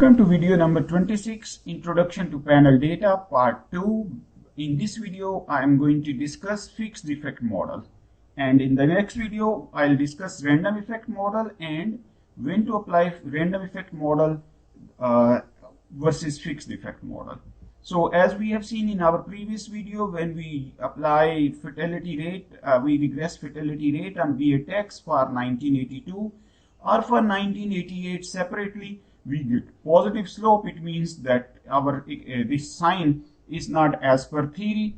Welcome to video number 26, Introduction to Panel Data, Part 2. In this video, I am going to discuss fixed effect model. And in the next video, I'll discuss random effect model and when to apply random effect model versus fixed effect model. So as we have seen in our previous video, when we apply fatality rate, we regress fatality rate on VATX for 1982 or for 1988 separately, we get positive slope. It means that our this sign is not as per theory,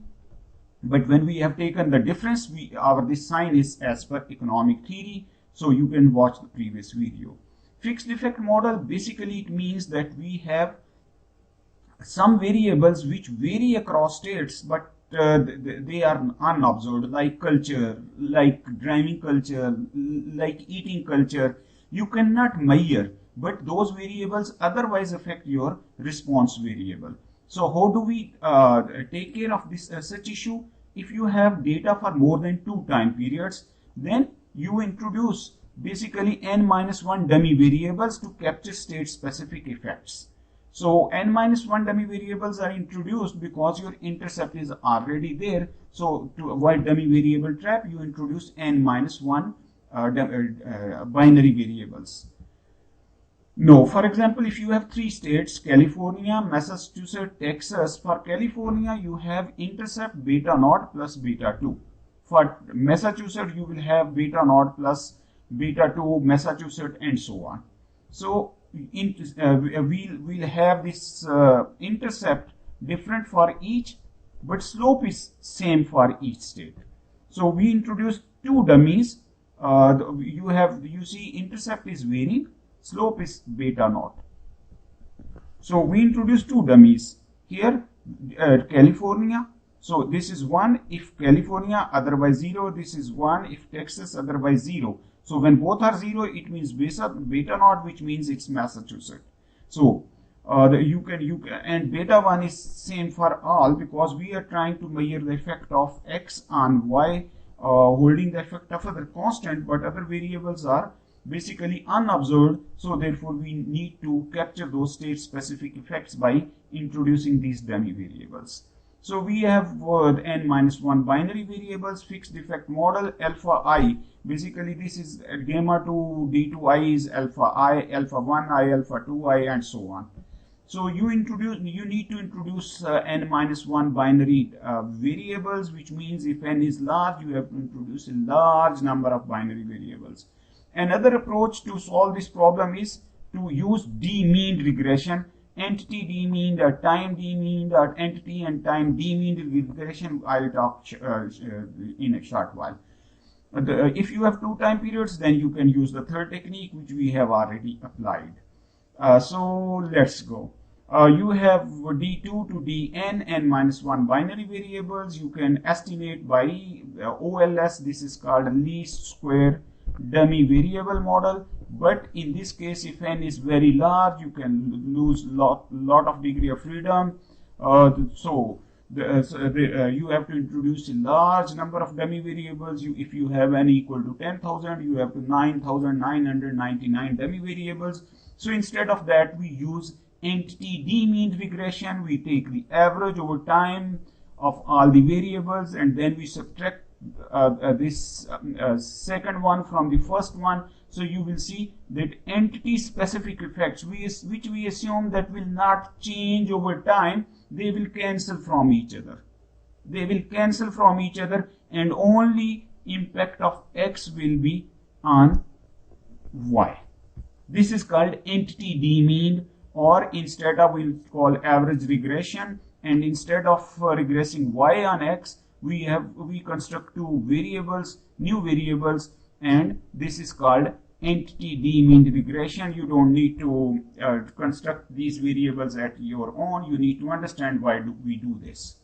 but when we have taken the difference, this sign is as per economic theory. So you can watch the previous video. Fixed effect model, basically it means that we have some variables which vary across states, but they are unobserved, like culture, like driving culture, like eating culture. You cannot measure, but those variables otherwise affect your response variable. So how do we take care of this such issue? If you have data for more than 2 time periods, then you introduce basically n-1 dummy variables to capture state specific effects. So n-1 dummy variables are introduced because your intercept is already there. So to avoid dummy variable trap, you introduce n-1 binary variables. No, for example, if you have 3 states, California, Massachusetts, Texas, for California you have intercept beta naught plus beta 2. For Massachusetts you will have beta naught plus beta 2, Massachusetts, and so on. So we'll have this intercept different for each, but slope is same for each state. So we introduce 2 dummies. You see intercept is varying, slope is beta naught. So we introduce 2 dummies here, California. So this is 1 if California, otherwise 0. This is 1 if Texas, otherwise 0. So when both are 0, it means beta naught, which means it's Massachusetts. So and beta 1 is same for all, because we are trying to measure the effect of x on y, holding the effect of other constant, but other variables are basically unobserved. So therefore we need to capture those state specific effects by introducing these dummy variables. So we have n-1 binary variables, fixed effect model, alpha I. Basically this is gamma 2, d2i is alpha I, alpha 1 I, alpha 2 I, and so on. So you need to introduce n-1 binary variables, which means if n is large, you have to introduce a large number of binary variables. Another approach to solve this problem is to use demeaned regression, entity-demeaned or time-demeaned, or entity and time-demeaned regression. I'll talk in a short while. If you have 2 time periods, then you can use the third technique, which we have already applied. So let's go. You have d2 to dn, n-1 binary variables. You can estimate by OLS. This is called least square dummy variable model. But in this case, if n is very large, you can lose lot of degree of freedom. You have to introduce a large number of dummy variables. If you have n equal to 10,000, you have to 9,999 dummy variables. So instead of that, we use entity-demeaned regression. We take the average over time of all the variables, and then we subtract this second one from the first one. So you will see that entity specific effects, which we assume that will not change over time, they will cancel from each other. They will cancel from each other, and only impact of x will be on y. This is called entity-demeaned, or instead of, we'll call average regression, and instead of regressing y on x, we construct 2 variables, new variables, and this is called entity-demeaned regression. You don't need to construct these variables at your own. You need to understand why we do this.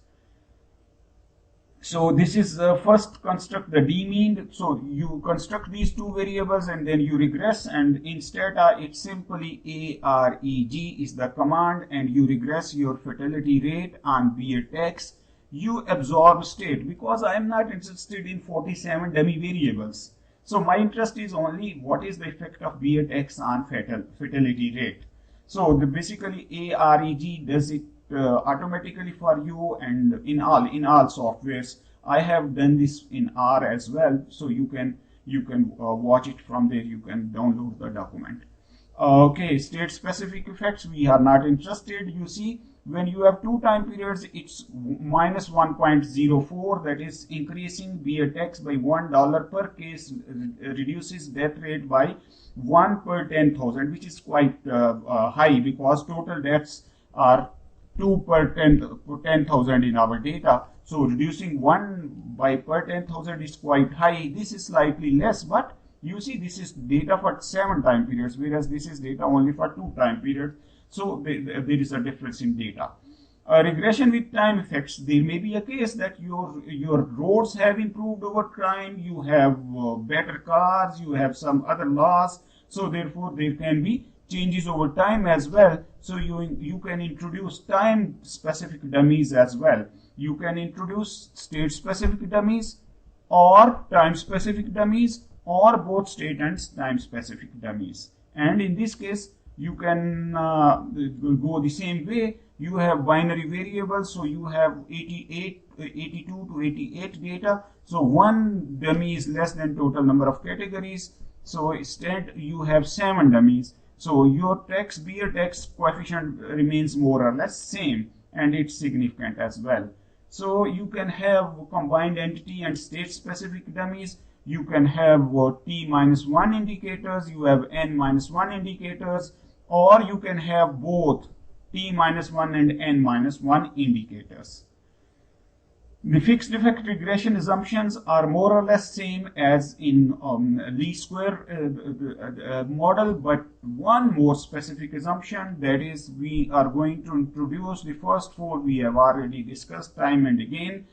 So this is first construct the demeaned. So you construct these 2 variables and then you regress, and instead it's simply AREG is the command, and you regress your fatality rate on VATX. You absorb state, because I am not interested in 47 dummy variables. So my interest is only what is the effect of VATX on fatality rate. So basically AREG does it automatically for you, and in all softwares. I have done this in R as well, so you can watch it from there. You can download the document. Okay, state specific effects we are not interested. You see, when you have two time periods, it's minus 1.04, that is increasing beer tax by $1 per case, reduces death rate by 1 per 10,000, which is quite high, because total deaths are 2 per 10,000 in our data. So reducing 1 by per 10,000 is quite high. This is slightly less, but you see this is data for 7 time periods, whereas this is data only for 2 time periods. So there is a difference in data. Regression with time effects. There may be a case that your roads have improved over time, you have better cars, you have some other laws. So therefore there can be changes over time as well. So you can introduce time specific dummies as well. You can introduce state specific dummies or time specific dummies, or both state and time specific dummies. And in this case you can go the same way. You have binary variables, so you have 82 to 88 data. So one dummy is less than total number of categories. So instead you have 7 dummies. So your beer tax coefficient remains more or less same, and it's significant as well. So you can have combined entity and state specific dummies. You can have T-1 indicators, you have N-1 indicators, or you can have both T-1 and N-1 indicators. The fixed effect regression assumptions are more or less same as in least square model, but one more specific assumption, that is we are going to introduce the first 4 we have already discussed time and again.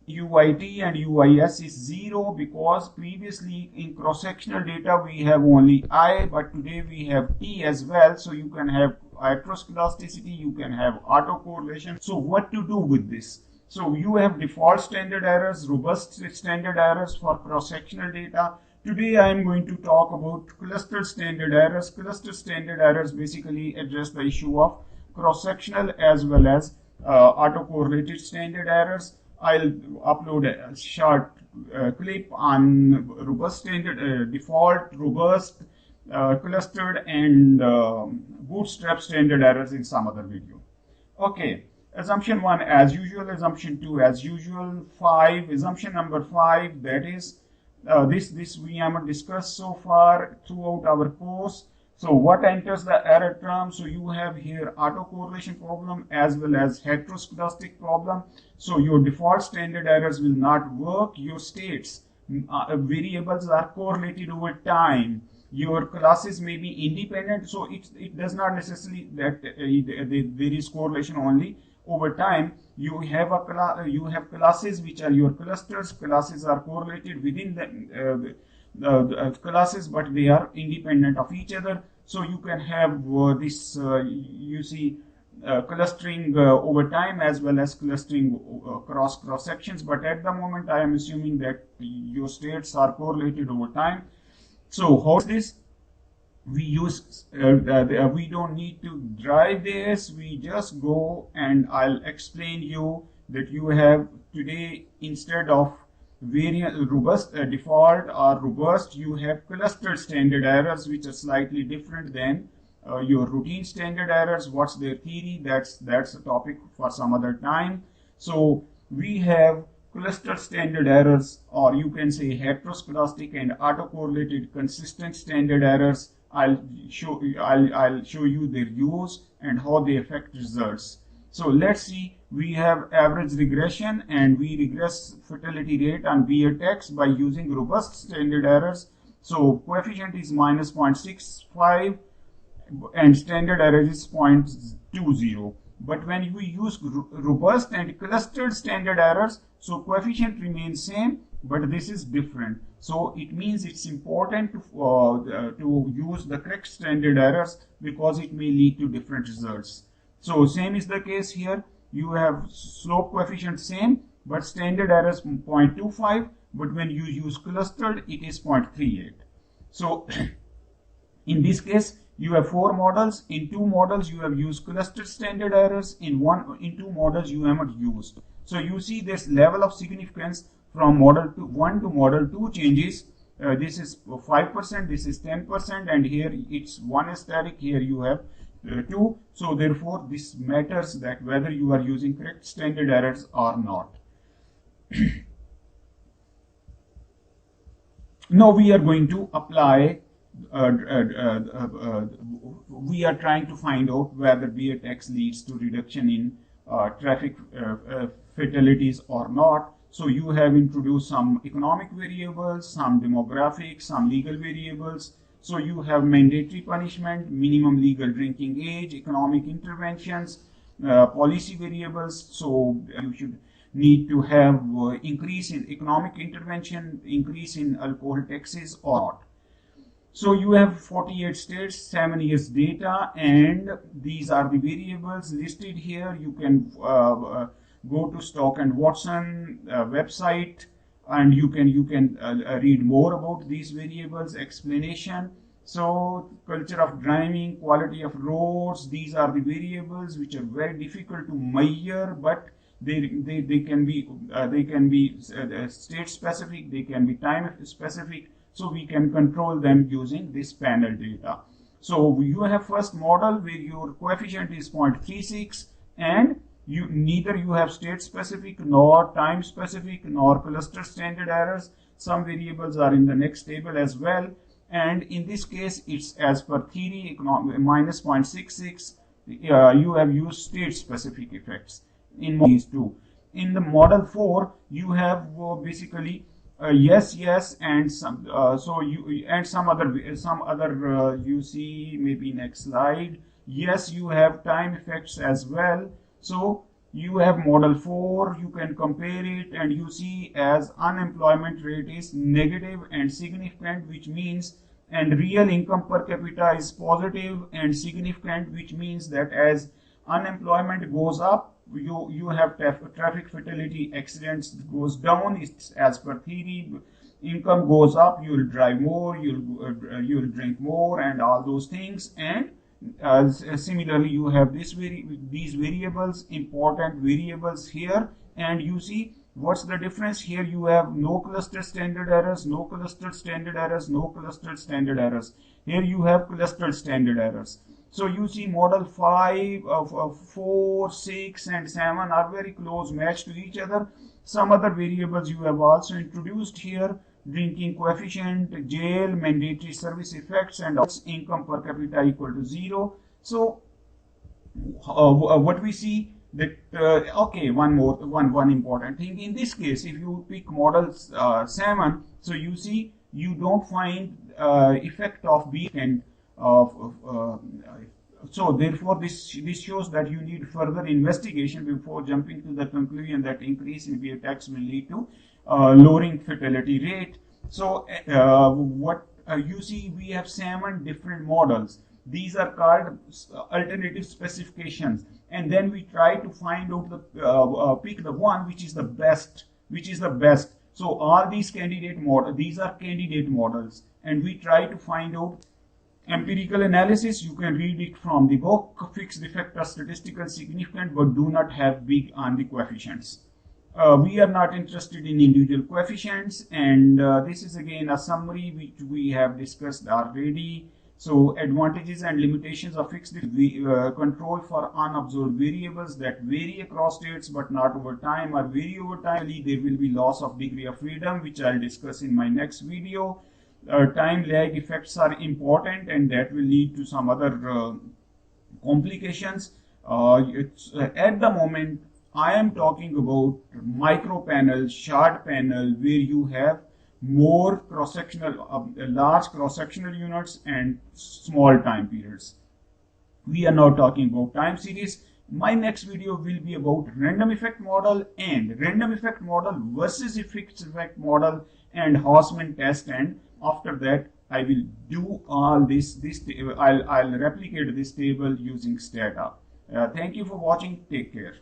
UIT and UIS is 0, because previously in cross-sectional data we have only I, but today we have T as well. So you can have heteroscedasticity, you can have autocorrelation. So what to do with this? So you have default standard errors, robust standard errors for cross-sectional data. Today I am going to talk about clustered standard errors. Clustered standard errors basically address the issue of cross-sectional as well as autocorrelated standard errors. I'll upload a short clip on robust standard, default, robust, clustered, and bootstrap standard errors in some other video. Okay, assumption 1 as usual, assumption 2 as usual, assumption number 5, that is this we haven't discussed so far throughout our course. So what enters the error term? So you have here autocorrelation problem as well as heteroscedastic problem. So your default standard errors will not work. Your states variables are correlated over time. Your classes may be independent, so it does not necessarily that there is correlation only over time. You have classes which are your clusters. Classes are correlated within the classes, but they are independent of each other. So you can have this you see clustering over time as well as clustering cross sections, but at the moment I am assuming that your states are correlated over time. So how is this? We use we don't need to drive this, we just go and I'll explain you that you have today, instead of robust default or robust, you have clustered standard errors, which are slightly different than your routine standard errors. What's their theory? That's a topic for some other time. So we have clustered standard errors, or you can say heteroscedastic and autocorrelated consistent standard errors. I'll show you their use and how they affect results. So let's see, we have average regression, and we regress fatality rate on beer tax by using robust standard errors. So coefficient is minus 0.65 and standard error is 0.20. But when we use robust and clustered standard errors, so coefficient remains same, but this is different. So it means it's important to use the correct standard errors, because it may lead to different results. So same is the case here. You have slope coefficient same, but standard error is 0.25, but when you use clustered, it is 0.38. So in this case, You have 4 models. In 2 models you have used cluster standard errors. In 2 models you haven't used. So you see this level of significance from model 1 to model 2 changes. This is 5%, this is 10%, and here it's 1 is static, here you have 2. So therefore this matters that whether you are using correct standard errors or not. Now we are going to apply, we are trying to find out whether BATX leads to reduction in traffic fatalities or not. So you have introduced some economic variables, some demographics, some legal variables. So you have mandatory punishment, minimum legal drinking age, economic interventions, policy variables. So you should need to have increase in economic intervention, increase in alcohol taxes or not. So you have 48 states, 7 years data, and these are the variables listed here. You can go to Stock and Watson website, and you can read more about these variables, explanation. So culture of driving, quality of roads, these are the variables which are very difficult to measure, but they can be state specific, they can be time specific. So we can control them using this panel data. So you have first model where your coefficient is 0.36, and neither you have state specific nor time specific nor cluster standard errors. Some variables are in the next table as well, and in this case it's as per theory minus 0.66. You have used state specific effects in these two. In the model 4 you have basically yes, and some so you and some other you see, maybe next slide. Yes, you have time effects as well. So you have model 4, you can compare it, and you see as unemployment rate is negative and significant, which means, and real income per capita is positive and significant, which means that as unemployment goes up, you have traffic fatality accidents goes down. It's as per theory. Income goes up, you'll drive more, you'll drink more, and all those things. And similarly, you have these variables, important variables here, and you see what's the difference. Here you have no cluster standard errors, no cluster standard errors, no cluster standard errors. Here you have cluster standard errors. So you see model 5, 4, 6 and 7 are very close match to each other. Some other variables you have also introduced here: drinking coefficient, jail, mandatory service effects, and income per capita equal to 0. So what we see that okay, one important thing in this case, if you pick model 7, so you see you don't find effect of B and so therefore this shows that you need further investigation before jumping to the conclusion that increase in BATX will lead to lowering fatality rate. So what you see, we have 7 different models. These are called alternative specifications, and then we try to find out the pick the one which is the best. So all these these are candidate models, and we try to find out empirical analysis. You can read it from the book. Fixed effect are statistical significant but do not have big on the coefficients. We are not interested in individual coefficients, and this is again a summary which we have discussed already. So advantages and limitations of fixed control for unobserved variables that vary across states but not over time, or vary over time. There will be loss of degree of freedom, which I'll discuss in my next video. Time lag effects are important, and that will lead to some other complications. At the moment I am talking about micro panel, short panel, where you have more cross-sectional, large cross-sectional units and small time periods. We are now talking about time series. My next video will be about random effect model versus a fixed effect model and Hausman test, and after that I will do all this. I'll replicate this table using Stata. Thank you for watching. Take care.